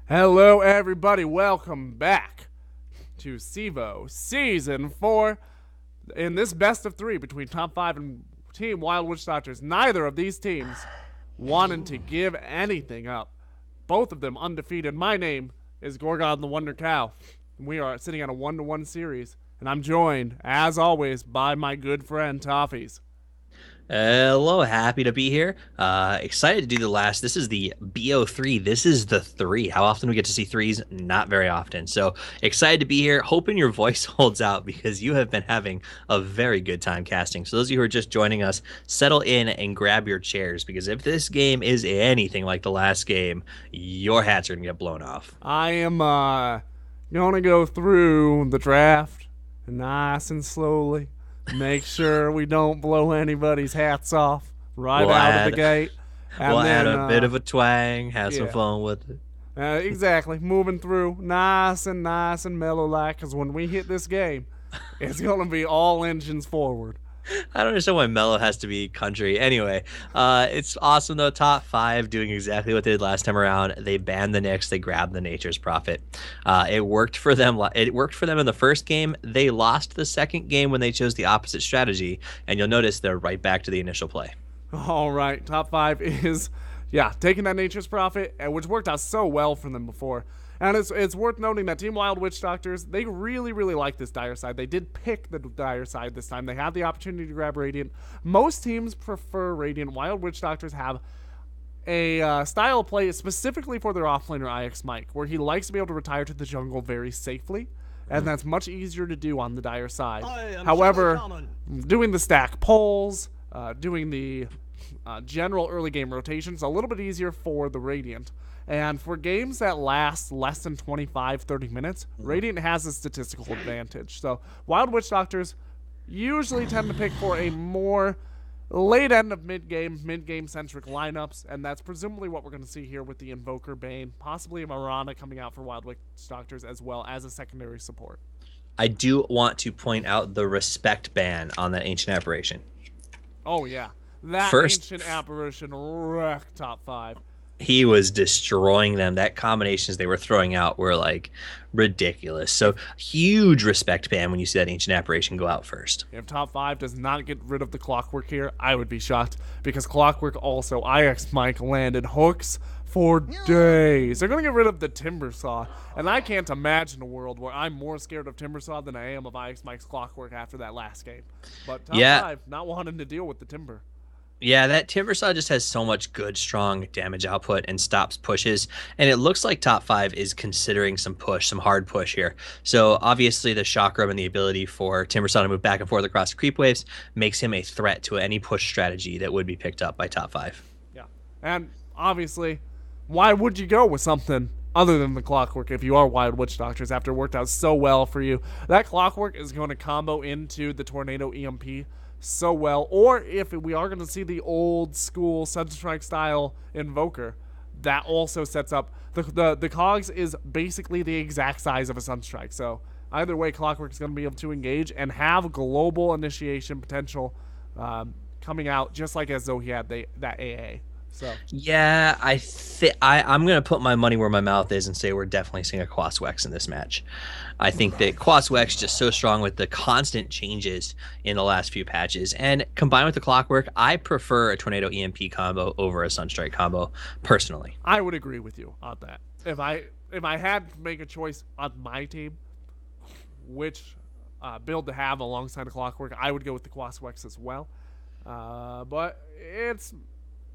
Hello, everybody. Welcome back to CEVO Season 4. In this best of three between Top 5 and Team Wild Witch Doctors, neither of these teams wanted to give anything up. Both of them undefeated. My name is Gorgon the Wonder Cow. We are sitting on a 1-1 series, and I'm joined, as always, by my good friend Toffees. Hello, happy to be here. Excited to do the last. This is the BO3. This is the three. How often we get to see threes? Not very often. So excited to be here. Hoping your voice holds out because you have been having a very good time casting. So those of you who are just joining us, settle in and grab your chairs because if this game is anything like the last game, your hats are gonna get blown off. I am gonna go through the draft nice and slowly. Make sure we don't blow anybody's hats off right We'll out of the add gate. And we'll then, add a bit of a twang, have some yeah. fun with it. Exactly. Moving through nice and mellow like, because when we hit this game, it's going to be all engines forward. I don't understand why Mello has to be country. Anyway, it's awesome though. Top 5 doing exactly what they did last time around. They banned the Knicks. They grabbed the Nature's Prophet. It worked for them. It worked for them in the first game. They lost the second game when they chose the opposite strategy, and you'll notice they're right back to the initial play. All right. Top 5 is, taking that Nature's Prophet, which worked out so well for them before. And it's worth noting that Team Wild Witch Doctors, they really, really like this Dire side. They did pick the Dire side this time. They had the opportunity to grab Radiant. Most teams prefer Radiant. Wild Witch Doctors have a style of play specifically for their offlaner IX Mike, where he likes to be able to retire to the jungle very safely, and that's much easier to do on the Dire side. However, doing the stack pulls, doing the general early game rotations, a little bit easier for the Radiant. And for games that last less than 25-30 minutes, Radiant has a statistical advantage. So Wild Witch Doctors usually tend to pick for a more late end of mid-game centric lineups, and that's presumably what we're going to see here with the Invoker Bane, possibly a Mirana coming out for Wild Witch Doctors as well as a secondary support. I do want to point out the respect ban on that ancient apparition. Oh yeah, that First, ancient apparition wrecked top 5. he was destroying them. That combinations they were throwing out were like ridiculous. So huge respect ban when you see that ancient apparition go out first. If top 5 does not get rid of the Clockwork here, I would be shocked, because Clockwork also, IX Mike landed hooks for days. They're going to get rid of the Timbersaw, and I can't imagine a world where I'm more scared of Timbersaw than I am of IX Mike's Clockwork after that last game. But top 5, not wanting to deal with the Timber. Yeah, that Timbersaw just has so much good, strong damage output and stops pushes. And it looks like top 5 is considering some hard push here. So obviously the Chakram and the ability for Timbersaw to move back and forth across the creep waves makes him a threat to any push strategy that would be picked up by top 5. Yeah, and obviously, why would you go with something other than the Clockwork if you are Wild Witch Doctors after it worked out so well for you? That Clockwork is going to combo into the Tornado EMP so well, or if we are going to see the old school Sunstrike style Invoker, that also sets up the cogs is basically the exact size of a Sunstrike. So either way, Clockwork is going to be able to engage and have global initiation potential coming out, just like as though he had that AA. So yeah, I'm gonna put my money where my mouth is and say we're definitely seeing a Quaswex in this match. I think that Quaswex just so strong with the constant changes in the last few patches, and combined with the Clockwork, I prefer a Tornado EMP combo over a Sunstrike combo personally. I would agree with you on that. If I had to make a choice on my team, which build to have alongside the Clockwork, I would go with the Quaswex as well. But it's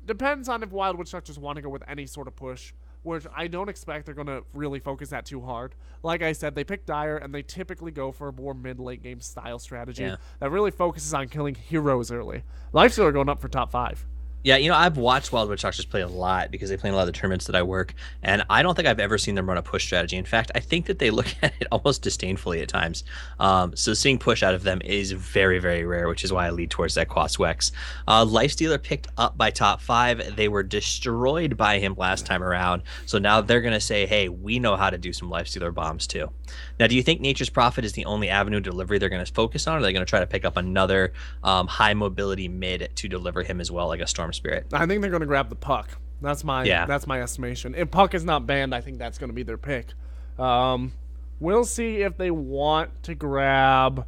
depends on if Wild Witch Doctors want to go with any sort of push, which I don't expect they're going to really focus that too hard. Like I said, they pick Dire, and they typically go for a more mid-late game style strategy that really focuses on killing heroes early. Lifestealer going up for top 5. Yeah, you know, I've watched Wild Witch Doctors play a lot because they play in a lot of the tournaments that I work, and I don't think I've ever seen them run a push strategy. In fact, I think that they look at it almost disdainfully at times. So seeing push out of them is very, very rare, which is why I lead towards that Quaswex. Lifestealer picked up by top 5. They were destroyed by him last time around, so now they're going to say, hey, we know how to do some Lifestealer bombs too. Now, do you think Nature's Prophet is the only avenue of delivery they're going to focus on, or are they going to try to pick up another high mobility mid to deliver him as well, like a Storm Spirit? I think they're going to grab the puck. That's my Yeah. that's my estimation. If Puck is not banned, I think that's going to be their pick. We'll see if they want to grab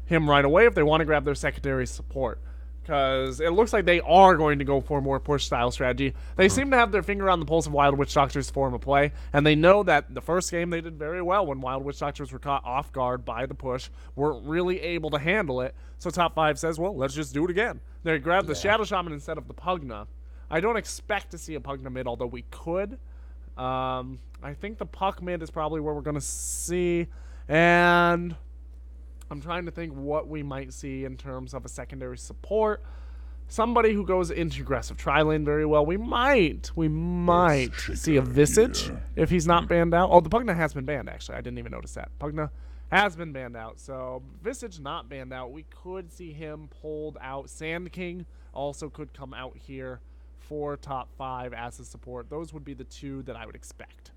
him right away, if they want to grab their secondary support. Because it looks like they are going to go for a more push-style strategy. They seem to have their finger on the pulse of Wild Witch Doctor's form of play, and they know that the first game they did very well when Wild Witch Doctors were caught off guard by the push, weren't really able to handle it. So Top 5 says, well, let's just do it again. They grabbed the Shadow Shaman instead of the Pugna. I don't expect to see a Pugna mid, although we could. I think the Puck mid is probably where we're going to see, and I'm trying to think what we might see in terms of a secondary support. Somebody who goes into aggressive tri-lane very well. We might see a Visage if he's not banned out. Oh, the Pugna has been banned, actually. I didn't even notice that. Pugna has been banned out. So Visage not banned out. We could see him pulled out. Sand King also could come out here for Top 5 as a support. Those would be the two that I would expect.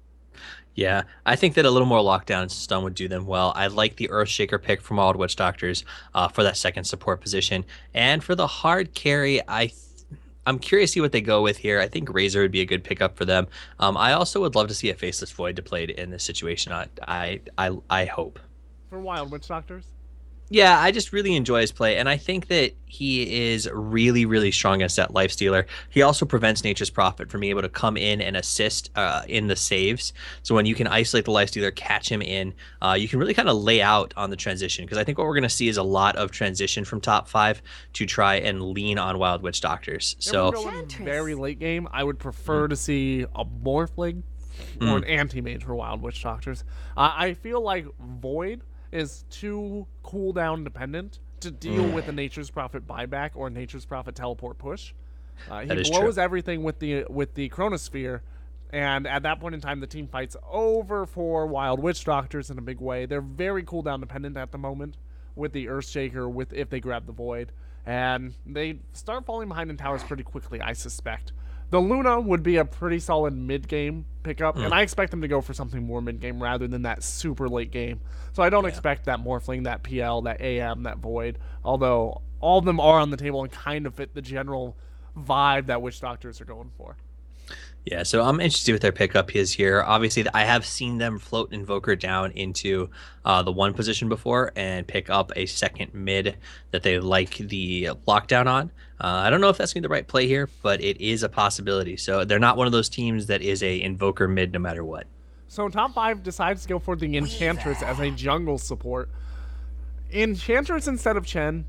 Yeah, I think that a little more lockdown and stun would do them well. I like the Earthshaker pick from Wild Witch Doctors for that second support position. And for the hard carry, I'm curious to see what they go with here. I think Razor would be a good pickup for them. I also would love to see a Faceless Void deployed in this situation. I hope. For Wild Witch Doctors? Yeah, I just really enjoy his play, and I think that he is really, really strong against that Lifestealer. He also prevents Nature's Prophet from being able to come in and assist in the saves. So when you can isolate the Lifestealer, catch him in, you can really kind of lay out on the transition, because I think what we're going to see is a lot of transition from Top 5 to try and lean on Wild Witch Doctors. So very late game, I would prefer to see a Morphling or an Anti-Mage for Wild Witch Doctors. I feel like Void is too cooldown dependent to deal with a Nature's Prophet buyback or Nature's Prophet teleport push. He blows everything with the Chronosphere, and at that point in time, the team fights over for Wild Witch Doctors in a big way. They're very cooldown dependent at the moment with the Earthshaker, if they grab the Void, and they start falling behind in towers pretty quickly, I suspect. The Luna would be a pretty solid mid-game pickup, and I expect them to go for something more mid-game rather than that super late game. So I don't expect that Morphling, that PL, that AM, that Void, although all of them are on the table and kind of fit the general vibe that Witch Doctors are going for. Yeah, so I'm interested with their pickup is here. Obviously, I have seen them float Invoker down into the 1 position before and pick up a second mid that they like the lockdown on. I don't know if that's going to be the right play here, but it is a possibility. So they're not one of those teams that is a Invoker mid no matter what. So Top 5 decides to go for the Enchantress as a jungle support. Enchantress instead of Chen.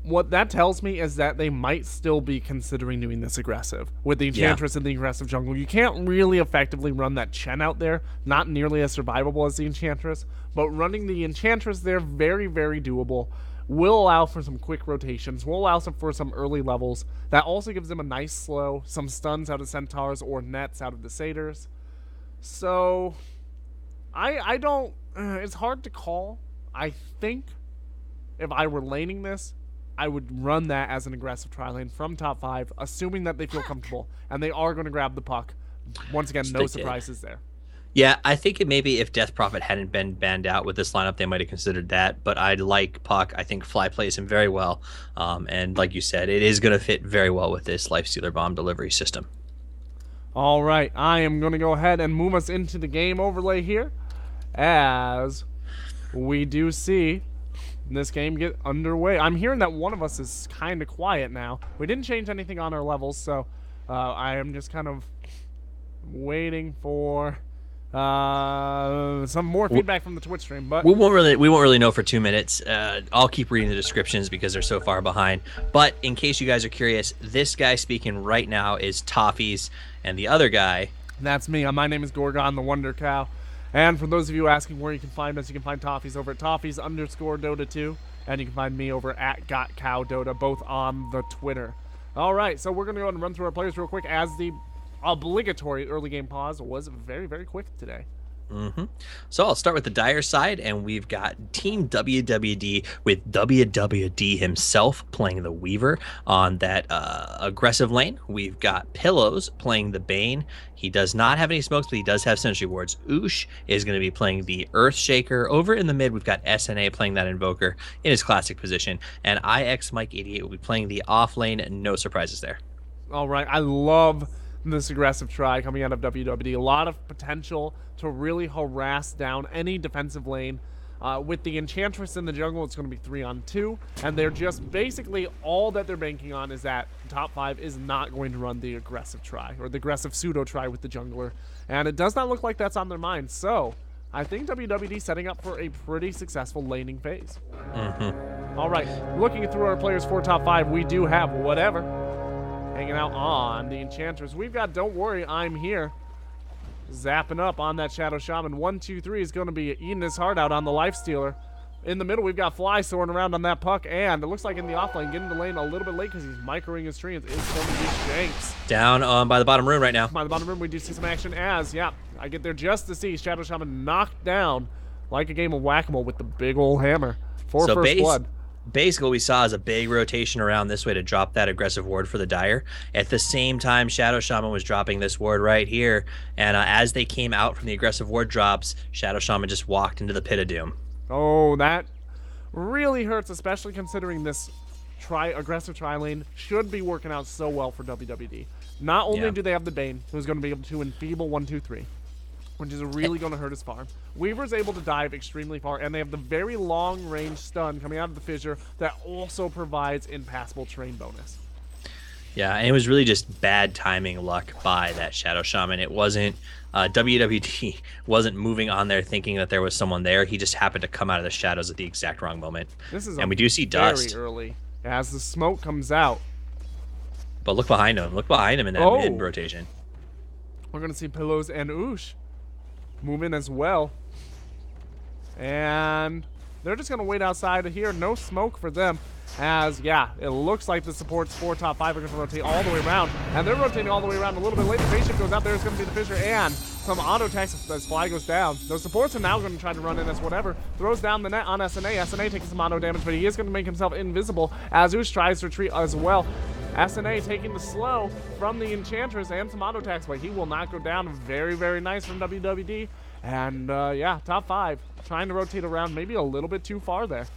What that tells me is that they might still be considering doing this aggressive with the Enchantress in the aggressive jungle. You can't really effectively run that Chen out there, not nearly as survivable as the Enchantress, but running the Enchantress there, very, very doable. Will allow for some quick rotations, will allow for some early levels. That also gives them a nice slow, some stuns out of Centaurs or nets out of the Satyrs. So, I don't, it's hard to call. I think if I were laning this, I would run that as an aggressive tri-lane from Top 5, assuming that they feel comfortable. And they are going to grab the puck. Once again, no surprises there. Yeah, I think it maybe if Death Prophet hadn't been banned out with this lineup, they might have considered that. But I like Puck. I think Fly plays him very well. And like you said, it is going to fit very well with this Lifestealer bomb delivery system. All right, I am going to go ahead and move us into the game overlay here as we do see this game get underway. I'm hearing that one of us is kind of quiet now. We didn't change anything on our levels, so I am just kind of waiting for some more feedback from the Twitch stream. But we won't really know for 2 minutes. I'll keep reading the descriptions because they're so far behind. But in case you guys are curious, this guy speaking right now is Toffees, and the other guy, that's me. My name is Gorgon, the Wonder Cow. And for those of you asking where you can find us, you can find Toffees over at Toffees_Dota2, and you can find me over at GotCowDota, both on the Twitter. All right, so we're going to go ahead and run through our players real quick, as the obligatory early game pause was very, very quick today. So I'll start with the Dire side, and we've got Team WWD with WWD himself playing the Weaver on that aggressive lane. We've got Pillows playing the Bane. He does not have any smokes, but he does have Sentry Wards. Oosh is going to be playing the Earthshaker. Over in the mid, we've got SNA playing that Invoker in his classic position, and IX Mike 88 will be playing the off lane. No surprises there. All right, I love this aggressive try coming out of WWD. A lot of potential to really harass down any defensive lane. With the Enchantress in the jungle, it's going to be 3-on-2, and they're just basically all that they're banking on is that top 5 is not going to run the aggressive try or the aggressive pseudo try with the jungler, and it does not look like that's on their mind. So I think WWD setting up for a pretty successful laning phase. All right, looking through our players for top 5, we do have Whatever hanging out on the Enchantress. We've got Don't Worry, I'm Here zapping up on that Shadow Shaman. 1-2-3 is going to be eating his heart out on the Lifestealer. In the middle, we've got Fly soaring around on that Puck, and it looks like in the off lane, getting the lane a little bit late because he's microing his treants, is going to be Shanks. Down by the bottom room right now. By the bottom room, we do see some action as, yeah, I get there just to see Shadow Shaman knocked down like a game of whack-a-mole with the big old hammer for first blood. Basically, what we saw is a big rotation around this way to drop that aggressive ward for the Dire. At the same time, Shadow Shaman was dropping this ward right here, and as they came out from the aggressive ward drops, Shadow Shaman just walked into the pit of doom. Oh, that really hurts, especially considering this aggressive tri lane should be working out so well for WWD. Not only do they have the Bane, who's going to be able to enfeeble 1-2-3, which is really going to hurt his farm. Weaver's able to dive extremely far, and they have the very long-range stun coming out of the fissure that also provides impassable terrain bonus. Yeah, and it was really just bad timing luck by that Shadow Shaman. It wasn't, WWD wasn't moving on there thinking that there was someone there. He just happened to come out of the shadows at the exact wrong moment. And we do see dust. Very early as the smoke comes out. But look behind him. Look behind him in that mid rotation. We're going to see Pillows and Oosh move in as well. And they're just going to wait outside of here. No smoke for them as, yeah, it looks like the supports for top 5 are going to rotate all the way around. And they're rotating all the way around a little bit later. Spaceship goes out there. It's going to be the Fissure and some auto attacks as Fly goes down. Those supports are now going to try to run in as Whatever. Throws down the net on SNA. SNA taking some auto damage, but he is going to make himself invisible as Oosh tries to retreat as well. SNA taking the slow from the Enchantress and some auto attacks, but he will not go down. Very, very nice from WWD. And yeah, top 5 trying to rotate around maybe a little bit too far there.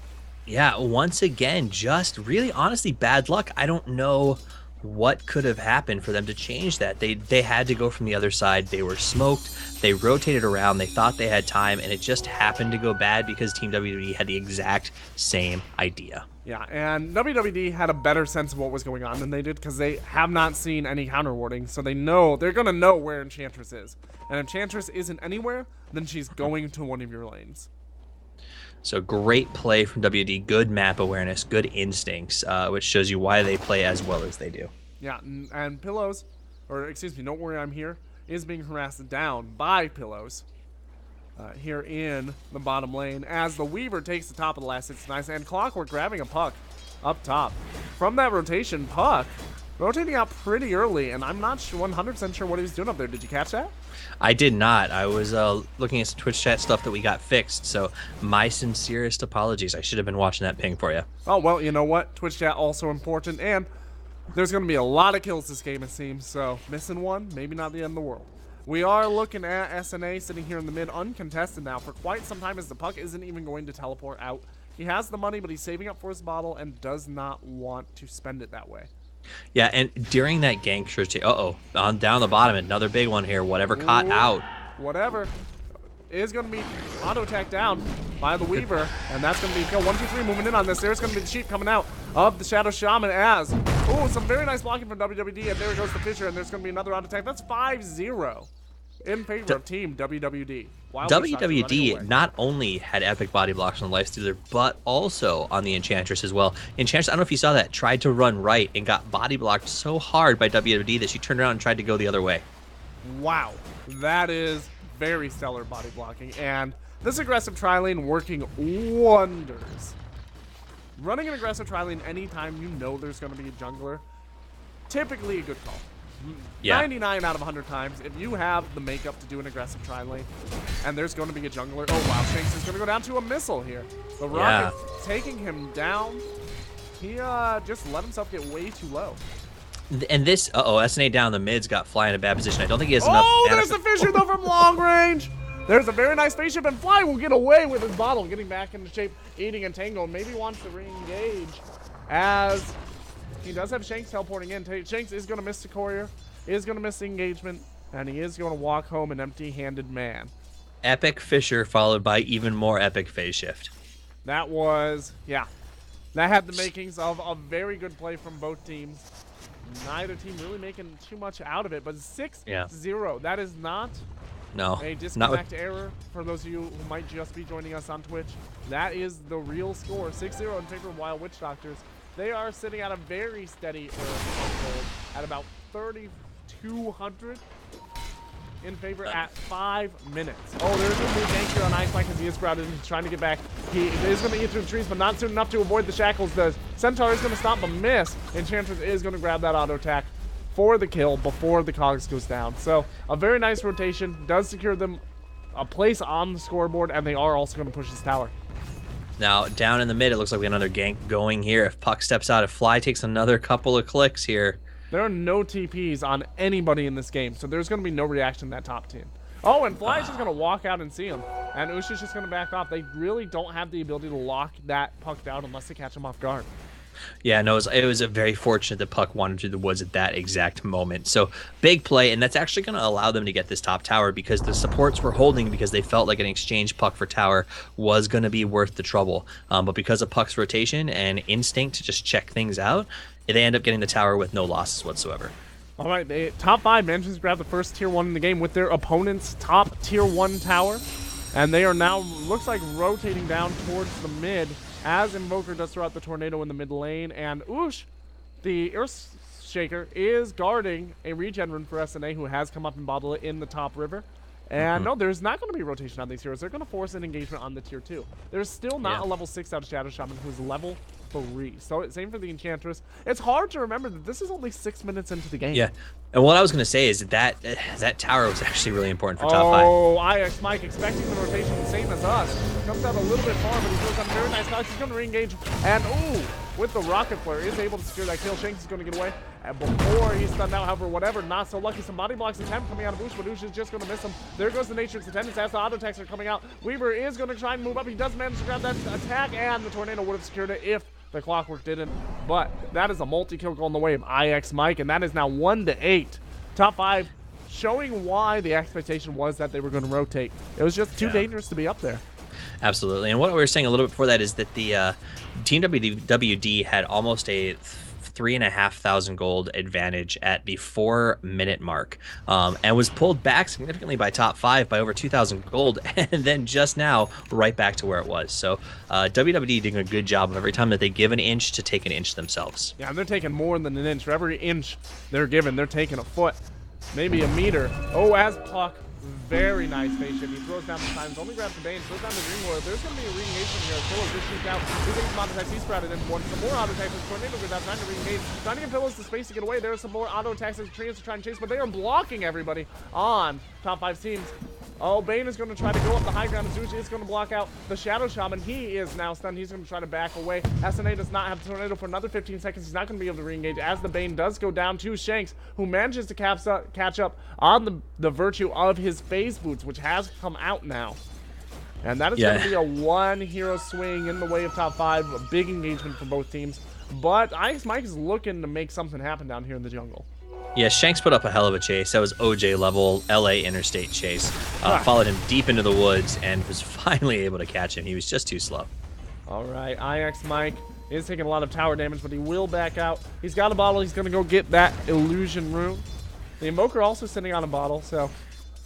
Yeah, once again, just really honestly bad luck. I don't know what could have happened for them to change that. They had to go from the other side. They were smoked. They rotated around. They thought they had time, and it just happened to go bad because Team WWD had the exact same idea. Yeah, and WWD had a better sense of what was going on than they did because they have not seen any counter warding, so they're going to know where Enchantress is. And if Enchantress isn't anywhere, then she's going to one of your lanes. So great play from WD, good map awareness, good instincts, which shows you why they play as well as they do. Yeah, and Pillows, or excuse me, Don't Worry, I'm Here, is being harassed down by Pillows here in the bottom lane as the Weaver takes the top of the last 69, and Clockwork grabbing a Puck up top. From that rotation, Puck rotating out pretty early, and I'm not 100% sure what he was doing up there. Did you catch that? I did not. I was looking at some Twitch chat stuff that we got fixed, so my sincerest apologies. I should have been watching that ping for you. Oh, well, you know what? Twitch chat also important, and there's going to be a lot of kills this game, it seems, so missing one, maybe not the end of the world. We are looking at SNA sitting here in the mid, uncontested now for quite some time as the Puck isn't even going to teleport out. He has the money, but he's saving up for his bottle and does not want to spend it that way. Yeah, and during that gank, on down the bottom, another big one here. Whatever caught out. Whatever is going to be auto attack down by the Weaver, and that's going to be kill. 1-2-3 moving in on this. There's going to be the Sheep coming out of the Shadow Shaman as, some very nice blocking from WWD, and there goes the Fissure, and there's going to be another auto attack. That's 5-0 in favor of Team WWD. WWD not only had epic body blocks on the Lifestealer, but also on the Enchantress as well. Enchantress, I don't know if you saw that, tried to run right and got body blocked so hard by WWD that she turned around and tried to go the other way. Wow, that is very stellar body blocking, and this aggressive tri-lane working wonders. Running an aggressive tri-lane anytime you know there's going to be a jungler, typically a good call. Yeah. 99 out of 100 times, if you have the makeup to do an aggressive tri-lane, and there's going to be a jungler, oh wow, Shanks is going to go down to a missile here. The rocket taking him down. He just let himself get way too low. And this, SNA down the mid's got Fly in a bad position. I don't think he has enough. Oh, there's the Fissure though from long range. There's a very nice spaceship, and Fly will get away with his bottle, getting back into shape, eating and tangle, and maybe wants to re-engage as he does have Shanks teleporting in. Shanks is going to miss the courier, is going to miss the engagement, and he is going to walk home an empty-handed man. Epic Fisher followed by even more epic phase shift. That was, yeah, that had the makings of a very good play from both teams. Neither team really making too much out of it, but 6-0. That is not a disconnect error for those of you who might just be joining us on Twitch. That is the real score, 6-0 in favor of Wild Witch Doctors. They are sitting at a very steady gold at about 3,200 in favor at 5 minutes. Oh, there's a new gank here on Ice Mike as he is crowded and he's trying to get back. He is going to eat through the trees, but not soon enough to avoid the shackles. The Centaur is going to stop but miss. Enchantress is going to grab that auto attack for the kill before the Cogs goes down. So a very nice rotation. Does secure them a place on the scoreboard, and they are also going to push this tower. Now, down in the mid, it looks like we have another gank going here. If Puck steps out, if Fly takes another couple of clicks here. There are no TPs on anybody in this game, so there's going to be no reaction to that top team. Oh, and Fly is just going to walk out and see him. And Usha's just going to back off. They really don't have the ability to lock that Puck down unless they catch him off guard. Yeah, no, it was a very fortunate that Puck wandered through the woods at that exact moment. So big play, and that's actually going to allow them to get this top tower because the supports were holding because they felt like an exchange Puck for tower was going to be worth the trouble. But because of Puck's rotation and instinct to just check things out, they end up getting the tower with no losses whatsoever. All right, the top 5 manages to grab the first tier 1 in the game with their opponent's top tier 1 tower. And they are now, looks like, rotating down towards the mid as Invoker does throw out the tornado in the mid lane. And Oosh, the Earthshaker, is guarding a regen rune for SNA, who has come up and bottled it in the top river. And no, there's not going to be rotation on these heroes. They're going to force an engagement on the tier 2. There's still not a level 6 out of Shadow Shaman who's level 3. So same for the Enchantress. It's hard to remember that this is only 6 minutes into the game. Yeah. And what I was going to say is that that tower was actually really important for top 5. Oh, IX Mike expecting the rotation the same as us. Comes out a little bit far, but he goes on very nice touch. He's going to re-engage. And ooh, with the rocket flare, is able to secure that kill. Shanks is going to get away. And before he's stunned out, however, whatever, not so lucky. Some body blocks attempt coming out of Oosh, but Oosh is just going to miss him. There goes the Nature's Attendance as the auto attacks are coming out. Weaver is going to try and move up. He does manage to grab that attack, and the tornado would have secured it if the Clockwork didn't. But that is a multi-kill goal in the way of IX Mike, and that is now 1-8. Top 5 showing why the expectation was that they were going to rotate. It was just too dangerous to be up there. Absolutely. And what we were saying a little bit before that is that the Team WD had almost a 3,500 gold advantage at the 4-minute mark, and was pulled back significantly by top 5 by over 2,000 gold, and then just now right back to where it was. So WWD doing a good job of every time that they give an inch to take an inch themselves. Yeah, and they're taking more than an inch. For every inch they're given, they're taking a foot, maybe a meter. Oh, as Puck, very nice face shift. He throws down the times, only grabs the Bane, throws down the Dream Warrior. There's going to be a re-engagement here. Pillows just shoots out. He's getting some auto attacks. He's sprouted in one. Some more auto attacks. Tornado goes out, trying to re-engage. Trying to give Pillows the space to get away. There's some more auto attacks as Trios to try and chase, but they are blocking everybody on top 5 teams. Oh, Bane is going to try to go up the high ground. Azuchi is going to block out the Shadow Shaman. He is now stunned. He's going to try to back away. SNA does not have the Tornado for another 15 seconds. He's not going to be able to re-engage as the Bane does go down to Shanks, who manages to catch up on the virtue of his phase boots, which has come out now. And that is going to be a 1-hero swing in the way of top 5. A big engagement for both teams. But IX Mike is looking to make something happen down here in the jungle. Yeah, Shanks put up a hell of a chase. That was OJ level LA interstate chase. Followed him deep into the woods and was finally able to catch him. He was just too slow. All right, IX Mike is taking a lot of tower damage, but he will back out. He's got a bottle. He's going to go get that illusion rune. The Invoker also sitting on a bottle, so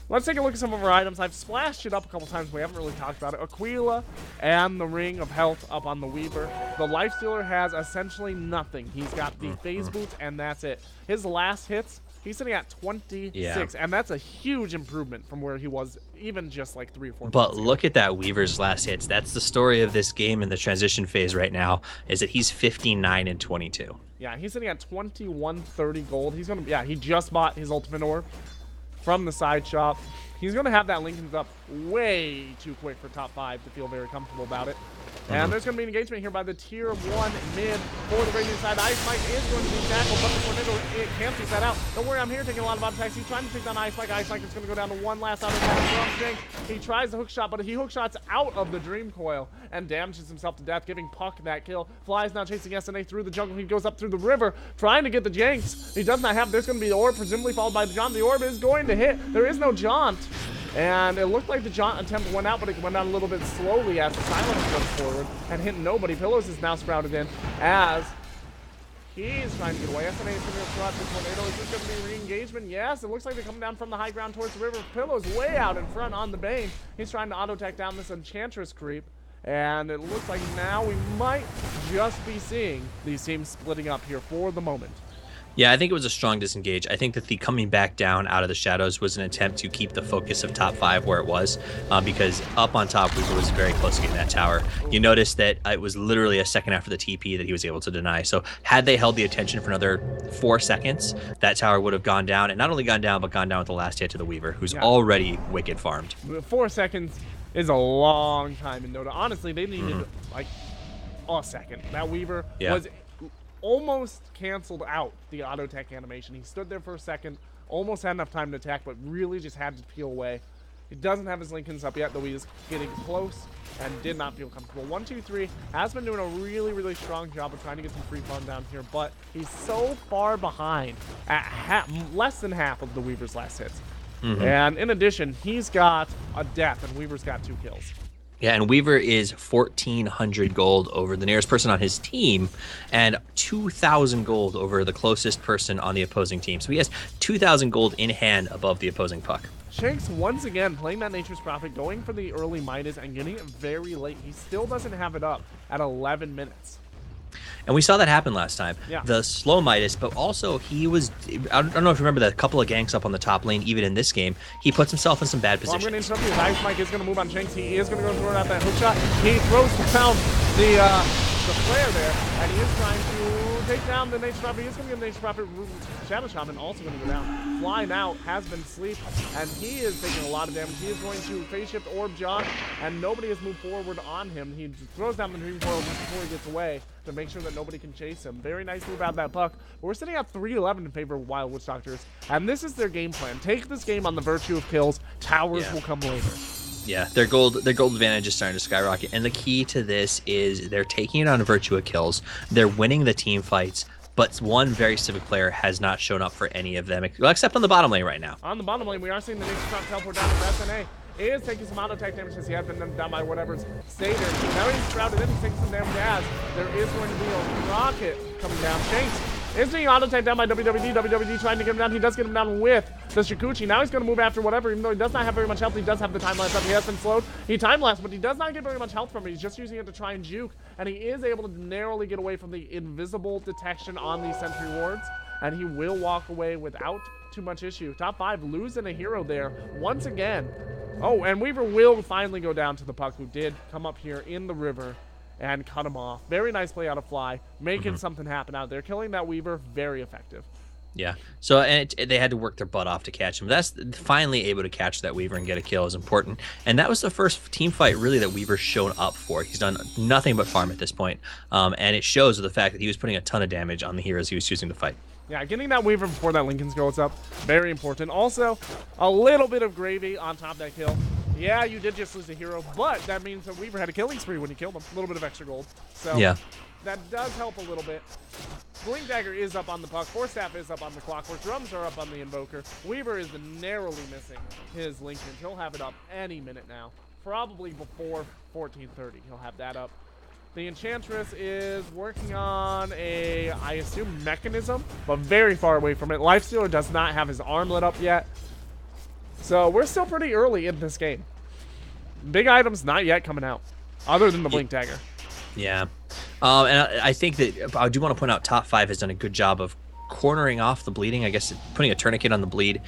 let's take a look at some of our items. I've splashed it up a couple times. We haven't really talked about it. Aquila and the Ring of Health up on the Weaver. The Lifestealer has essentially nothing. He's got the phase boots, and that's it. His last hits, he's sitting at 26, and that's a huge improvement from where he was even just like 3 or 4 But look at that Weaver's last hits. That's the story of this game in the transition phase right now, is that he's 59 and 22. Yeah, he's sitting at 2130 gold. He's going to, he just bought his ultimate orb from the side shop. He's going to have that Lincoln's up way too quick for top 5 to feel very comfortable about it. And there's going to be an engagement here by the tier 1 mid for the Radiant side. Ice Mike is going to be tackled, but the Tornado cancels that out. Don't worry, I'm here taking a lot of auto attacks. He's trying to take down Ice Mike. Ice Mike is going to go down to one last auto attack from Shank. He tries the hook shot, but he hook shots out of the Dream Coil and damages himself to death, giving Puck that kill. Fly is now chasing SNA through the jungle. He goes up through the river, trying to get the Janks. He does not have, there's going to be the orb, presumably followed by the Jaunt. The orb is going to hit. There is no Jaunt. And it looked like the Jaunt attempt went out, but it went out a little bit slowly as the Silence goes forward and hit nobody. Pillows is now sprouted in as he's trying to get away. SNA is going to cross the Tornado. Is this going to be re-engagement? Yes, it looks like they're coming down from the high ground towards the river. Pillows way out in front on the Bane. He's trying to auto-attack down this Enchantress creep. And it looks like now we might just be seeing these teams splitting up here for the moment. Yeah, I think it was a strong disengage. I think that the coming back down out of the shadows was an attempt to keep the focus of top 5 where it was, because up on top, Weaver was very close to getting that tower. You notice that it was literally a second after the TP that he was able to deny. So had they held the attention for another 4 seconds, that tower would have gone down, and not only gone down, but gone down with the last hit to the Weaver, who's already wicked farmed. 4 seconds is a long time in Dota. Honestly, they needed like a second. That Weaver was almost canceled out the auto attack animation. He stood there for a second, almost had enough time to attack, but really just had to peel away. He doesn't have his Lincolns up yet, though he is getting close and did not feel comfortable. 1, 2, 3 has been doing a really strong job of trying to get some free fun down here, but he's so far behind at less than half of the Weaver's last hits. And in addition, he's got a death, and Weaver's got 2 kills. Yeah, and Weaver is 1,400 gold over the nearest person on his team and 2,000 gold over the closest person on the opposing team. So he has 2,000 gold in hand above the opposing Puck. Shanks once again playing that Nature's Prophet, going for the early Midas and getting it very late. He still doesn't have it up at 11 minutes. And we saw that happen last time. Yeah. The slow Midas, but also he was, I don't know if you remember that couple of ganks up on the top lane, even in this game, he puts himself in some bad positions. I'm going to interrupt you. Ice Mike is going to move on Shanks. He is going to go throw out that hook shot. He throws down the flare there, and he is trying to take down the Nature's Prophet. He is going to get the Nature's Prophet. Shadow Shaman also going to go down. Flying out, has been sleep, and he is taking a lot of damage. He is going to phase shift Orb John, and nobody has moved forward on him. He throws down the Dream Coil just before he gets away to make sure that nobody can chase him. Very nice move out of that Puck. But we're sitting at 3-11 in favor of Wild Witch Doctors, and this is their game plan. Take this game on the virtue of kills. Towers will come later. Yeah, their gold advantage is starting to skyrocket, and the key to this is they're taking it on virtue of kills. They're winning the team fights, but one very specific player has not shown up for any of them, except on the bottom lane right now. On the bottom lane, we are seeing the Nature's Prophet teleport down to SNA. He is taking some auto attack damage as he has been done by whatever's stayed there. Now he's shrouded in, he's taking some damage as there is going to be a rocket coming down. Shanks is being auto attacked down by WWD. WWD trying to get him down. He does get him down with the Shikuchi. Now he's going to move after whatever, even though he does not have very much health. He does have the time lapse up. He has been slowed. He time lapse, but he does not get very much health from it. He's just using it to try and juke, and he is able to narrowly get away from the invisible detection on these sentry wards, and he will walk away without too much issue. Top 5 losing a hero there once again. Oh, and Weaver will finally go down to the Puck, who did come up here in the river and cut him off. Very nice play out of Fly, making something happen out there. Killing that Weaver, very effective. Yeah. So they had to work their butt off to catch him. That's finally able to catch that Weaver and get a kill is important. And that was the first team fight really that Weaver's shown up for. He's done nothing but farm at this point. And it shows with the fact that he was putting a ton of damage on the heroes he was choosing to fight. Yeah, getting that Weaver before that Lincoln's goes up, very important. Also, a little bit of gravy on top of that kill. Yeah, you did just lose a hero, but that means that Weaver had a killing spree when you killed him. A little bit of extra gold. So yeah, that does help a little bit. Blink Dagger is up on the Puck. Force Staff is up on the Clockwork. Drums are up on the Invoker. Weaver is narrowly missing his Lincoln. He'll have it up any minute now. Probably before 14:30. He'll have that up. The Enchantress is working on a, I assume, mechanism, but very far away from it. Lifestealer does not have his arm lit up yet. So we're still pretty early in this game. Big items not yet coming out, other than the Blink Dagger. Yeah. And I think that I do want to point out top 5 has done a good job of cornering off the bleeding, I guess putting a tourniquet on the bleed.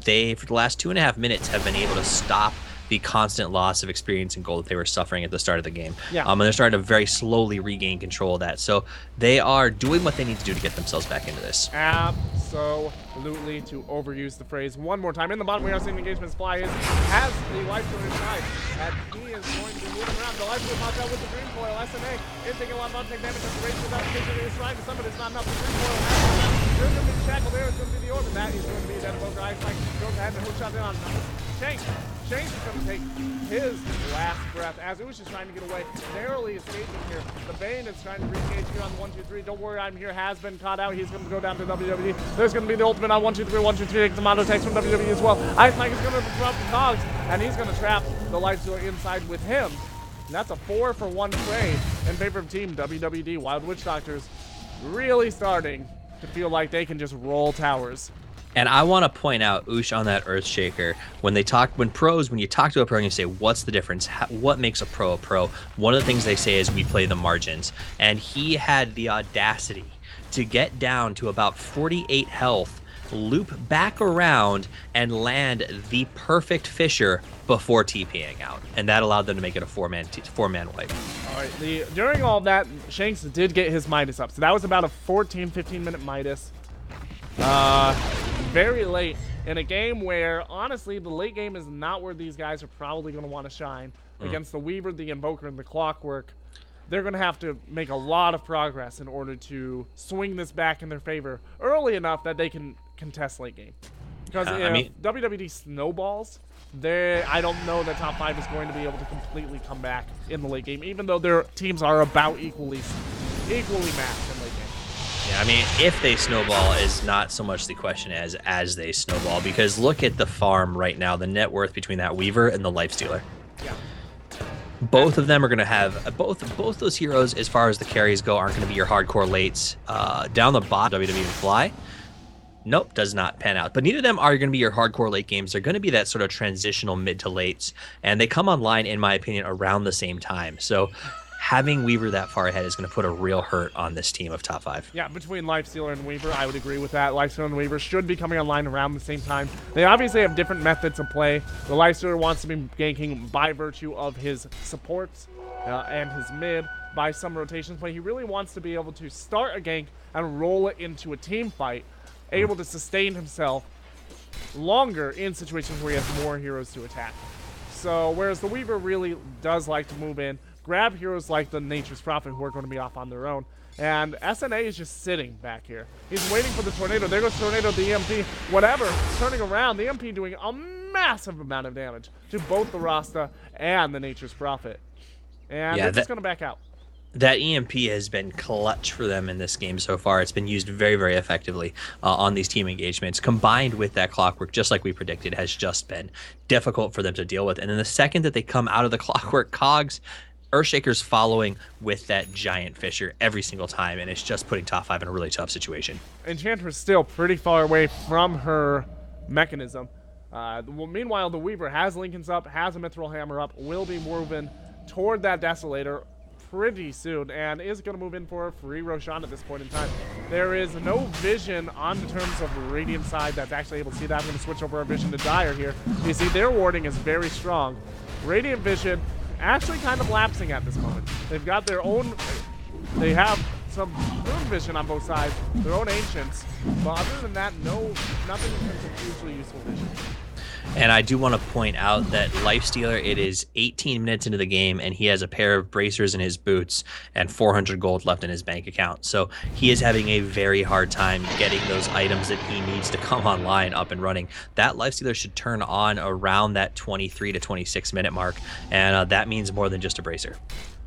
They, for the last 2.5 minutes, have been able to stop the constant loss of experience and gold that they were suffering at the start of the game. Yeah. And they're starting to very slowly regain control of that. So they are doing what they need to do to get themselves back into this. Absolutely, to overuse the phrase one more time. In the bottom, we are seeing engagements fly in. Has the life stealer inside, and he is going to be moving around. The life stealer pops out with the green foil. SMA is taking a lot of untaken damage as the race without vision. He is trying to summon. It's not enough. The green foil has enough. There's going to be shackled there. It's going to be the orb, and that is going to be that Evoker Ice Mike goes ahead and hook shot down. Shanks is going to take his last breath as Ush is trying to get away, narrowly escaping here. The Bane is trying to re-engage here on the 1-2-3. Don't worry, I'm here. Has been caught out. He's going to go down to WWE. There's going to be the ultimate on 1-2-3. 1-2-3 takes some auto attacks from WWE as well. Ice Mike is going to drop the cogs, and he's going to trap the life stealer inside with him. And that's a 4-for-1 trade in favor of Team WWD. Wild Witch Doctors really starting to feel like they can just roll towers. And I want to point out, Ush, on that Earthshaker, when you talk to a pro and you say, what's the difference? What makes a pro? One of the things they say is we play the margins. And he had the audacity to get down to about 48 health, loop back around, and land the perfect Fisher before TPing out. And that allowed them to make it a four-man wipe. All right, during all that, Shanks did get his Midas up. So that was about a 15-minute Midas. Very late in a game where, honestly, the late game is not where these guys are probably going to want to shine. Against the Weaver, the Invoker, and the Clockwork, they're going to have to make a lot of progress in order to swing this back in their favor early enough that they can contest late game. Because if WWD snowballs, I don't know that top 5 is going to be able to completely come back in the late game, even though their teams are about equally matched in late game. Yeah, I mean, if they snowball is not so much the question as they snowball, because look at the farm right now, the net worth between that Weaver and the Lifestealer. Yeah. Both of them are going to have both those heroes, as far as the carries go, aren't going to be your hardcore lates. Down the bottom, WWE Fly, nope, does not pan out. But neither of them are going to be your hardcore late games. They're going to be that sort of transitional mid to lates, and they come online, in my opinion, around the same time. So having Weaver that far ahead is going to put a real hurt on this team of top 5. Yeah, between Lifestealer and Weaver, I would agree with that. Lifestealer and Weaver should be coming online around the same time. They obviously have different methods of play. The Lifestealer wants to be ganking by virtue of his supports and his mid by some rotations, but he really wants to be able to start a gank and roll it into a team fight, able to sustain himself longer in situations where he has more heroes to attack. So, whereas the Weaver really does like to move in, grab heroes like the Nature's Prophet who are going to be off on their own. And SNA is just sitting back here. He's waiting for the Tornado. There goes Tornado, the EMP, whatever. Turning around, the EMP doing a massive amount of damage to both the Rasta and the Nature's Prophet. And they're just going to back out. That EMP has been clutch for them in this game so far. It's been used very, very effectively on these team engagements. Combined with that Clockwork, just like we predicted, has just been difficult for them to deal with. And then the second that they come out of the Clockwork cogs, Earthshaker's following with that giant Fisher every single time, and it's just putting top 5 in a really tough situation. Enchantress still pretty far away from her mechanism. Meanwhile, the Weaver has Lincoln's up, has a Mithril Hammer up, will be moving toward that Desolator pretty soon, and is going to move in for a free Roshan at this point in time. There is no vision on the terms of Radiant side that's actually able to see that. I'm going to switch over our vision to Dire here. You see, their warding is very strong. Radiant vision actually kind of lapsing at this moment. They've got their own, they have some moon vision on both sides, their own ancients, but other than that, nothing in terms of hugely useful vision. And I do want to point out that Lifestealer, it is 18 minutes into the game, and he has a pair of bracers in his boots and 400 gold left in his bank account. So he is having a very hard time getting those items that he needs to come online up and running. That Lifestealer should turn on around that 23 to 26 minute mark, and that means more than just a bracer.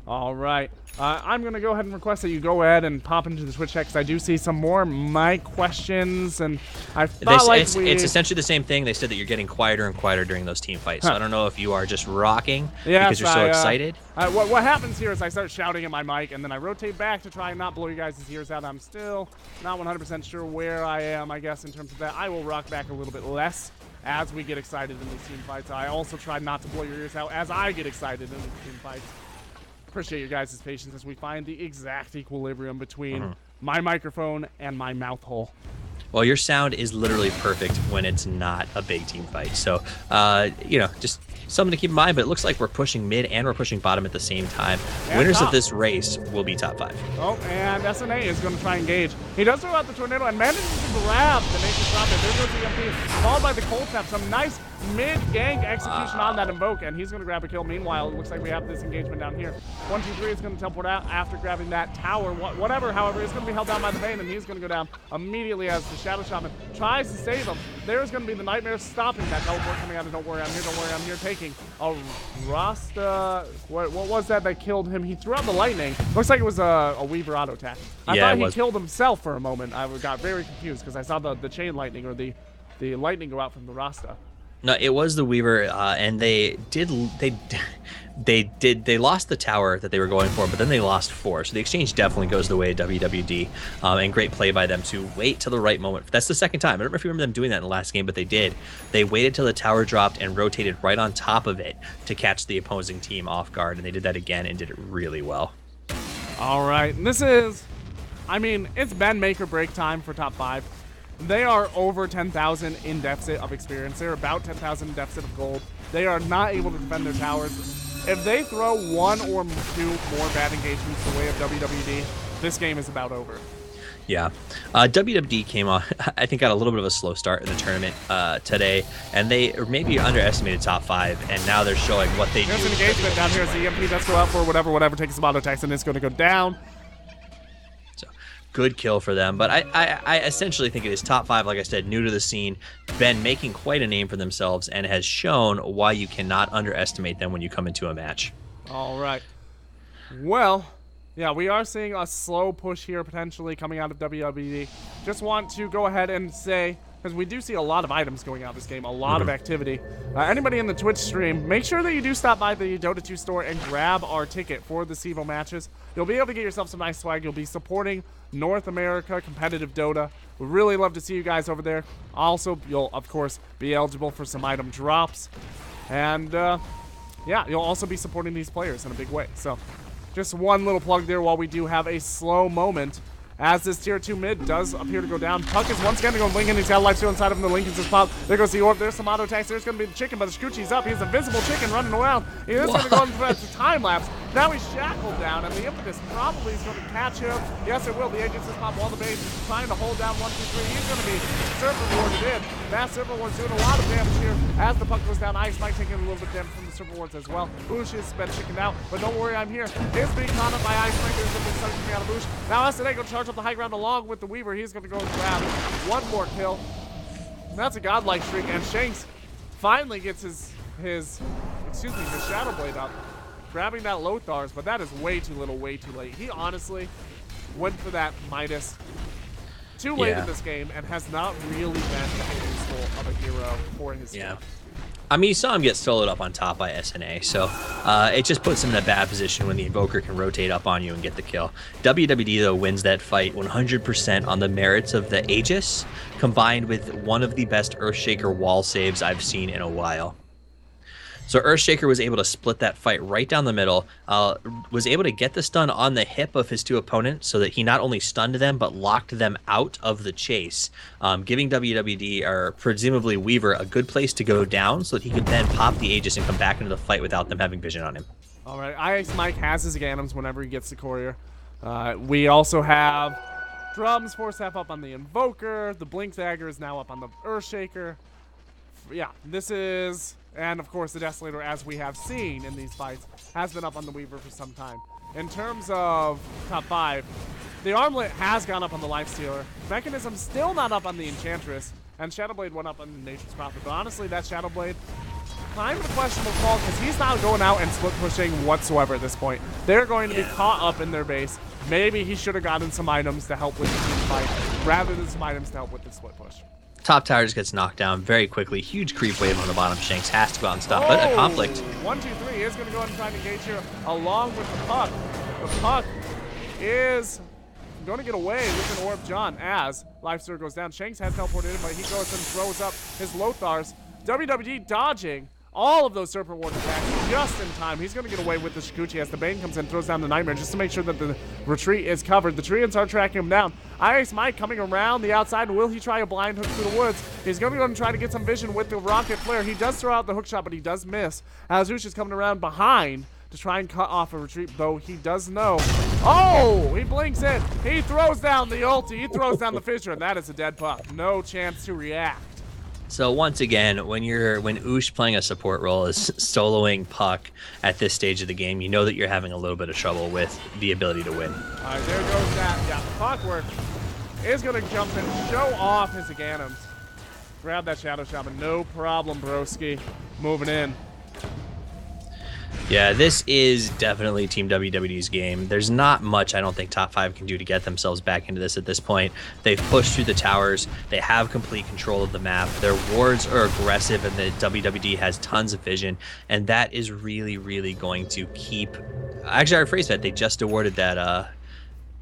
All right. I'm going to go ahead and request that you go ahead and pop into the Twitch chat because I do see some more mic questions, and I thought it's essentially the same thing. They said that you're getting quieter and quieter during those team fights. So I don't know if you are just rocking because you're so excited. What happens here is I start shouting at my mic, and then I rotate back to try and not blow you guys' ears out. I'm still not 100% sure where I am, I guess, in terms of that. I will rock back a little bit less as we get excited in these team fights. I also try not to blow your ears out as I get excited in these team fights. Appreciate your guys' patience as we find the exact equilibrium between my microphone and my mouth hole. Well, your sound is literally perfect when it's not a big team fight. So, just something to keep in mind, but it looks like we're pushing mid and we're pushing bottom at the same time. And Winners top. of this race will be top 5. Oh, and SNA is going to try and engage. He does throw out the tornado and manages to grab the Nature's Prophet. There goes the EMP, followed by the cold snap. Some nice mid-gank execution on that invoke, and he's going to grab a kill. Meanwhile, it looks like we have this engagement down here. 1, 2, 3 is going to teleport out after grabbing that tower. Whatever, however, is going to be held down by the Bane, and he's going to go down immediately as the Shadow Shaman tries to save him. There's going to be the Nightmare stopping that teleport coming out of Don't Worry, I'm Here, Don't Worry, I'm Here, taking a Rasta. What was that killed him? He threw out the lightning. Looks like it was a Weaver auto attack. I thought he killed himself for a moment. I got very confused because I saw the chain lightning or the lightning go out from the Rasta. No, it was the Weaver, and they lost the tower that they were going for, but then they lost 4. So the exchange definitely goes the way of WWD, and great play by them to wait till the right moment. That's the second time. I don't know if you remember them doing that in the last game, but they did. They waited till the tower dropped and rotated right on top of it to catch the opposing team off guard, and they did that again and did it really well. All right, and this is, I mean, it's been make or break time for top 5. They are over 10,000 in deficit of experience. They're about 10,000 in deficit of gold. They are not able to defend their towers. If they throw 1 or 2 more bad engagements the way of WWD, this game is about over. Yeah. WWD came on, I think, got a little bit of a slow start in the tournament today, and they maybe underestimated top 5, and now they're showing what they do. There's an engagement down here as the EMP does go out for whatever, takes some auto attacks, and it's going to go down. Good kill for them, but I essentially think it is top 5, like I said, new to the scene, been making quite a name for themselves, and has shown why you cannot underestimate them when you come into a match. All right. Well, yeah, we are seeing a slow push here potentially coming out of WWD. Just want to go ahead and say, because we do see a lot of items going out this game, a lot of activity. Anybody in the Twitch stream, make sure that you do stop by the DOTA2 store and grab our ticket for the CEVO matches. You'll be able to get yourself some nice swag. You'll be supporting North America competitive Dota. We'd really love to see you guys over there. Also, you'll, of course, be eligible for some item drops. And, yeah, you'll also be supporting these players in a big way. So, just one little plug there while we do have a slow moment as this tier 2 mid does appear to go down. Puck is once again going to go Lincoln. He's got a lifesteal inside of him. The Lincoln's just popped. There goes the orb. There's some auto attacks. There's going to be the chicken, but the Scoochie's up. He's a visible chicken running around. He is going to go into the time lapse. Now he's shackled down, and the impetus probably is going to catch him. Yes, it will. The agents just pop all the base, trying to hold down 1, 2, 3. He's going to be server warded in. That server ward's doing a lot of damage here. As the puck goes down, Ice might take in a little bit of damage from the server wards as well. Boosh has been chickened out, but don't worry, I'm here. Is being caught up by Ice. There's a big start coming out of Boosh. Now SNA going to charge up the high ground along with the Weaver. He's going to go and grab 1 more kill. That's a godlike streak, and Shanks finally gets his Shadow Blade up, grabbing that Lothar's, but that is way too little, way too late. He honestly went for that Midas too late in this game and has not really been a useful of a hero for his team. I mean, you saw him get soloed up on top by SNA, so it just puts him in a bad position when the Invoker can rotate up on you and get the kill. WWD, though, wins that fight 100% on the merits of the Aegis, combined with one of the best Earthshaker wall saves I've seen in a while. So Earthshaker was able to split that fight right down the middle, was able to get the stun on the hip of his 2 opponents so that he not only stunned them, but locked them out of the chase, giving WWD, or presumably Weaver, a good place to go down so that he could then pop the Aegis and come back into the fight without them having vision on him. All right, Ice Mike has his Ganoms whenever he gets the Courier. We also have Drums Force Half up on the Invoker. The Blink Dagger is now up on the Earthshaker. Yeah, this is... And, of course, the Desolator, as we have seen in these fights, has been up on the Weaver for some time. In terms of top 5, the Armlet has gone up on the Lifestealer. Mechanism still not up on the Enchantress. And Shadowblade went up on the Nature's Prophet. But honestly, that Shadowblade, kind of a questionable call because he's not going out and split pushing whatsoever at this point. They're going to be caught up in their base. Maybe he should have gotten some items to help with the team fight rather than some items to help with the split push. Top tower just gets knocked down very quickly. Huge creep wave on the bottom. Shanks has to go out and stop, but a conflict. 1, 2, 3 is going to go ahead and try to engage here along with the puck. The puck is going to get away with an Orb John as Lifestealer goes down. Shanks has teleported in, but he goes and throws up his Lothars. WWD dodging all of those Serpent Ward attacks just in time. He's going to get away with the Shikuchi as the Bane comes in, throws down the Nightmare just to make sure that the retreat is covered. The Treants are tracking him down. Ice Mike coming around the outside. Will he try a blind hook through the woods? He's going to go and try to get some vision with the Rocket Flare. He does throw out the hook shot, but he does miss. Azush is coming around behind to try and cut off a retreat, though he does know. Oh, he blinks in. He throws down the ulti. He throws down the Fissure, and that is a dead puck. No chance to react. So once again, when Oosh playing a support role is soloing Puck at this stage of the game, you know that you're having a little bit of trouble with the ability to win. All right, there goes that. Yeah, Puckwork is going to jump and show off his Aghanim's. Grab that Shadow Shaman. No problem, broski. Moving in. Yeah, this is definitely Team WWD's game. There's not much I don't think top 5 can do to get themselves back into this at this point. They've pushed through the towers. They have complete control of the map. Their wards are aggressive, and the WWD has tons of vision, and that is really, really going to keep... Actually, I rephrased that. They just awarded that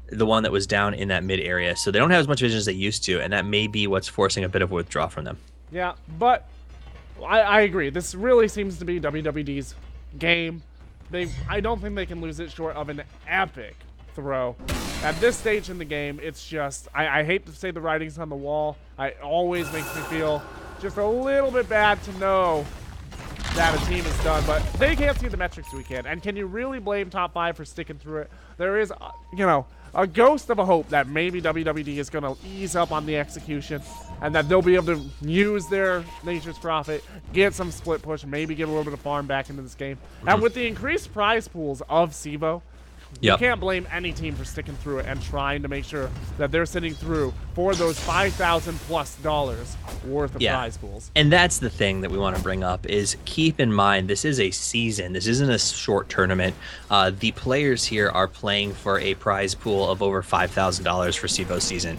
the one that was down in that mid area, so they don't have as much vision as they used to, and that may be what's forcing a bit of a withdrawal from them. Yeah, but I agree. This really seems to be WWD's game. I don't think they can lose it short of an epic throw. At this stage in the game, it's just, I hate to say the writing's on the wall. It always makes me feel just a little bit bad to know that a team is done, but they can't see the metrics we can. And can you really blame top 5 for sticking through it? There is, you know, a ghost of a hope that maybe WWD is going to ease up on the execution and that they'll be able to use their Nature's Prophet, get some split push, maybe get a little bit of farm back into this game. And with the increased prize pools of CEVO, you can't blame any team for sticking through it and trying to make sure that they're sitting through for those $5,000+ worth of prize pools. And that's the thing that we want to bring up is keep in mind this is a season. This isn't a short tournament. The players here are playing for a prize pool of over $5,000 for CEVO season.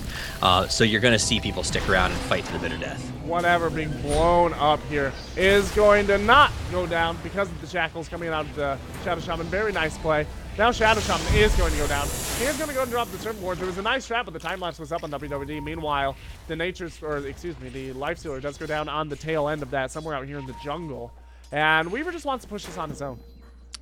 So you're going to see people stick around and fight to the bitter death. Whatever being blown up here is going to not go down because of the Shackles coming out of the Shadow Shaman. Very nice play. Now Shadow Shaman is going to go down. He is going to go and drop the Serpent Ward. There was a nice trap, but the time lapse was up on WWD. Meanwhile, the the Lifestealer does go down on the tail end of that, somewhere out here in the jungle. And Weaver just wants to push this on his own.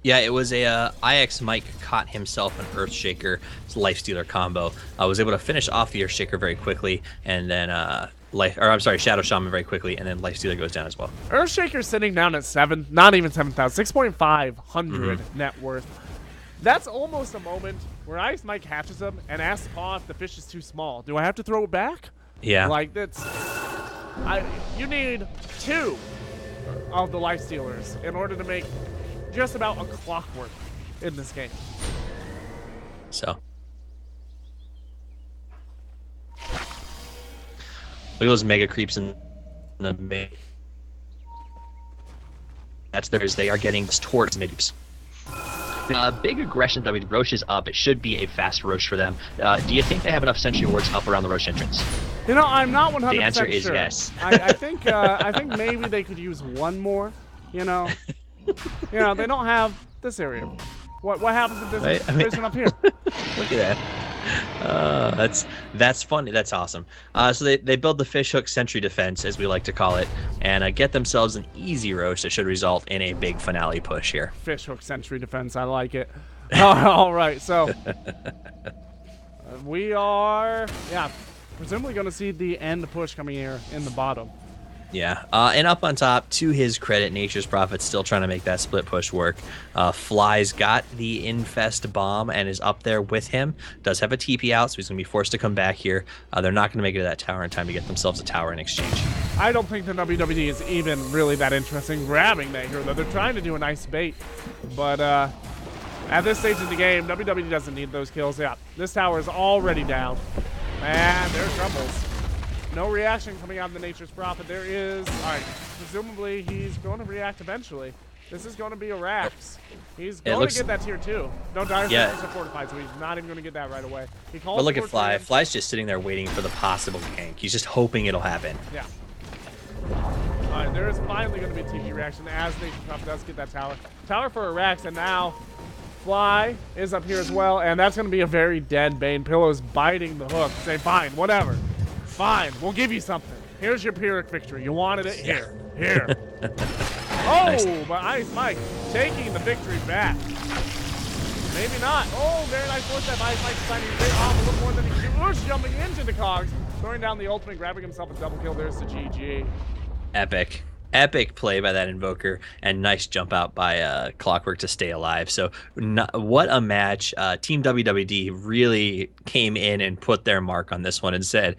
Yeah, it was a IX Mike caught himself an Earthshaker Lifestealer combo. Was able to finish off the Earthshaker very quickly, and then Shadow Shaman very quickly, and then Lifestealer goes down as well. Earthshaker's sitting down at 7, not even 7,000, 6,500 net worth. That's almost a moment where Ice Mike catches him and asks Paw if the fish is too small. Do I have to throw it back? Yeah. Like, that's... you need 2 of the Lifestealers in order to make just about a clockwork in this game. So. Look at those mega creeps in the mid. That's theirs. They are getting towards mid-creeps. Big aggression, though. Roche is up. It should be a fast Roche for them. Do you think they have enough Sentry Wards up around the Roche entrance? You know, I'm not 100% sure. The answer is yes. I think maybe they could use one more. You know, they don't have this area. What happens if this division up here? Look at that. That's funny. That's awesome. So they build the fishhook sentry defense, as we like to call it, and get themselves an easy roast that should result in a big finale push here. Fishhook sentry defense. I like it. All right. So we are, presumably going to see the end push coming here in the bottom. Yeah, and up on top, to his credit, Nature's Prophet still trying to make that split push work. Fly's got the Infest bomb and is up there with him. Does have a TP out, so he's going to be forced to come back here. They're not going to make it to that tower in time to get themselves a tower in exchange. I don't think the WWD is even really that interested in grabbing that hero, though. They're trying to do a nice bait. But at this stage of the game, WWD doesn't need those kills. Yeah, this tower is already down. And there crumbles. No reaction coming out of the Nature's Prophet. There is, all right, presumably he's going to react eventually. This is going to be a Rax. He's going to get that tier 2. No, Dire Fortress are fortified, so he's not even going to get that right away. He calls. But look at Fly. Fly's just sitting there waiting for the possible gank. He's just hoping it'll happen. Yeah. All right, there is finally going to be a TP reaction as Nature's Prophet does get that tower. Tower for a Rax, and now Fly is up here as well, and that's going to be a very dead Bane. Pillow's biting the hook, saying, fine, whatever. Fine, we'll give you something. Here's your Pyrrhic victory. You wanted it? Here. Oh, Nice. but Ice Mike taking the victory back. Maybe not. Oh, very nice force step. Ice Mike deciding to bit off a little more than he can do. Ush jumping into the cogs, throwing down the ultimate, grabbing himself a double kill. There's the GG. Epic. Epic play by that Invoker, and nice jump out by Clockwork to stay alive. So what a match. Team WWD really came in and put their mark on this one and said,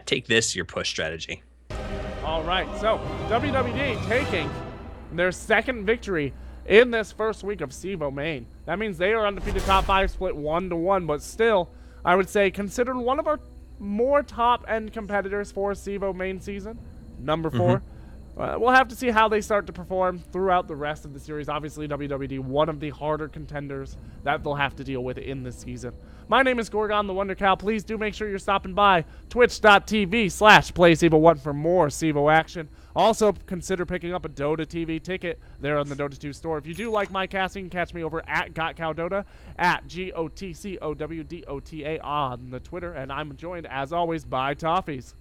take this your push strategy. All right, so WWD taking their second victory in this first week of CEVO-Main. That means they are undefeated top 5, split 1-1, but still, I would say, considered one of our more top-end competitors for CEVO-Main season. Number 4. We'll have to see how they start to perform throughout the rest of the series. Obviously, WWD, one of the harder contenders that they'll have to deal with in this season. My name is Gorgon the Wonder Cow. Please do make sure you're stopping by twitch.tv/PlayCEVO1 for more CEVO action. Also, consider picking up a Dota TV ticket there on the DOTA2 store. If you do like my casting, catch me over at GotCowDota, at GOTCOWDOTA on the Twitter, and I'm joined, as always, by Toffees.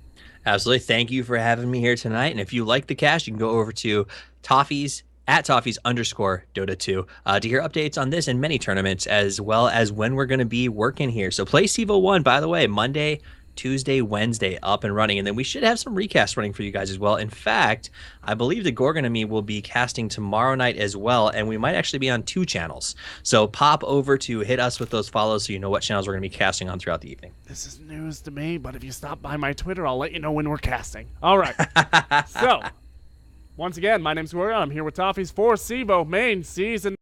Absolutely. Thank you for having me here tonight. And if you like the cast, you can go over to Toffees at Toffees_Dota2 to hear updates on this and many tournaments, as well as when we're going to be working here. So play CEVO1, by the way, Monday, Tuesday, Wednesday, up and running. And then we should have some recasts running for you guys as well. In fact, I believe the Gorgon and me will be casting tomorrow night as well, and we might actually be on 2 channels. So pop over to hit us with those follows so you know what channels we're going to be casting on throughout the evening. This is news to me, but if you stop by my Twitter, I'll let you know when we're casting. All right. So, once again, my name's Gorgon. I'm here with Toffees for CEVO-Main Season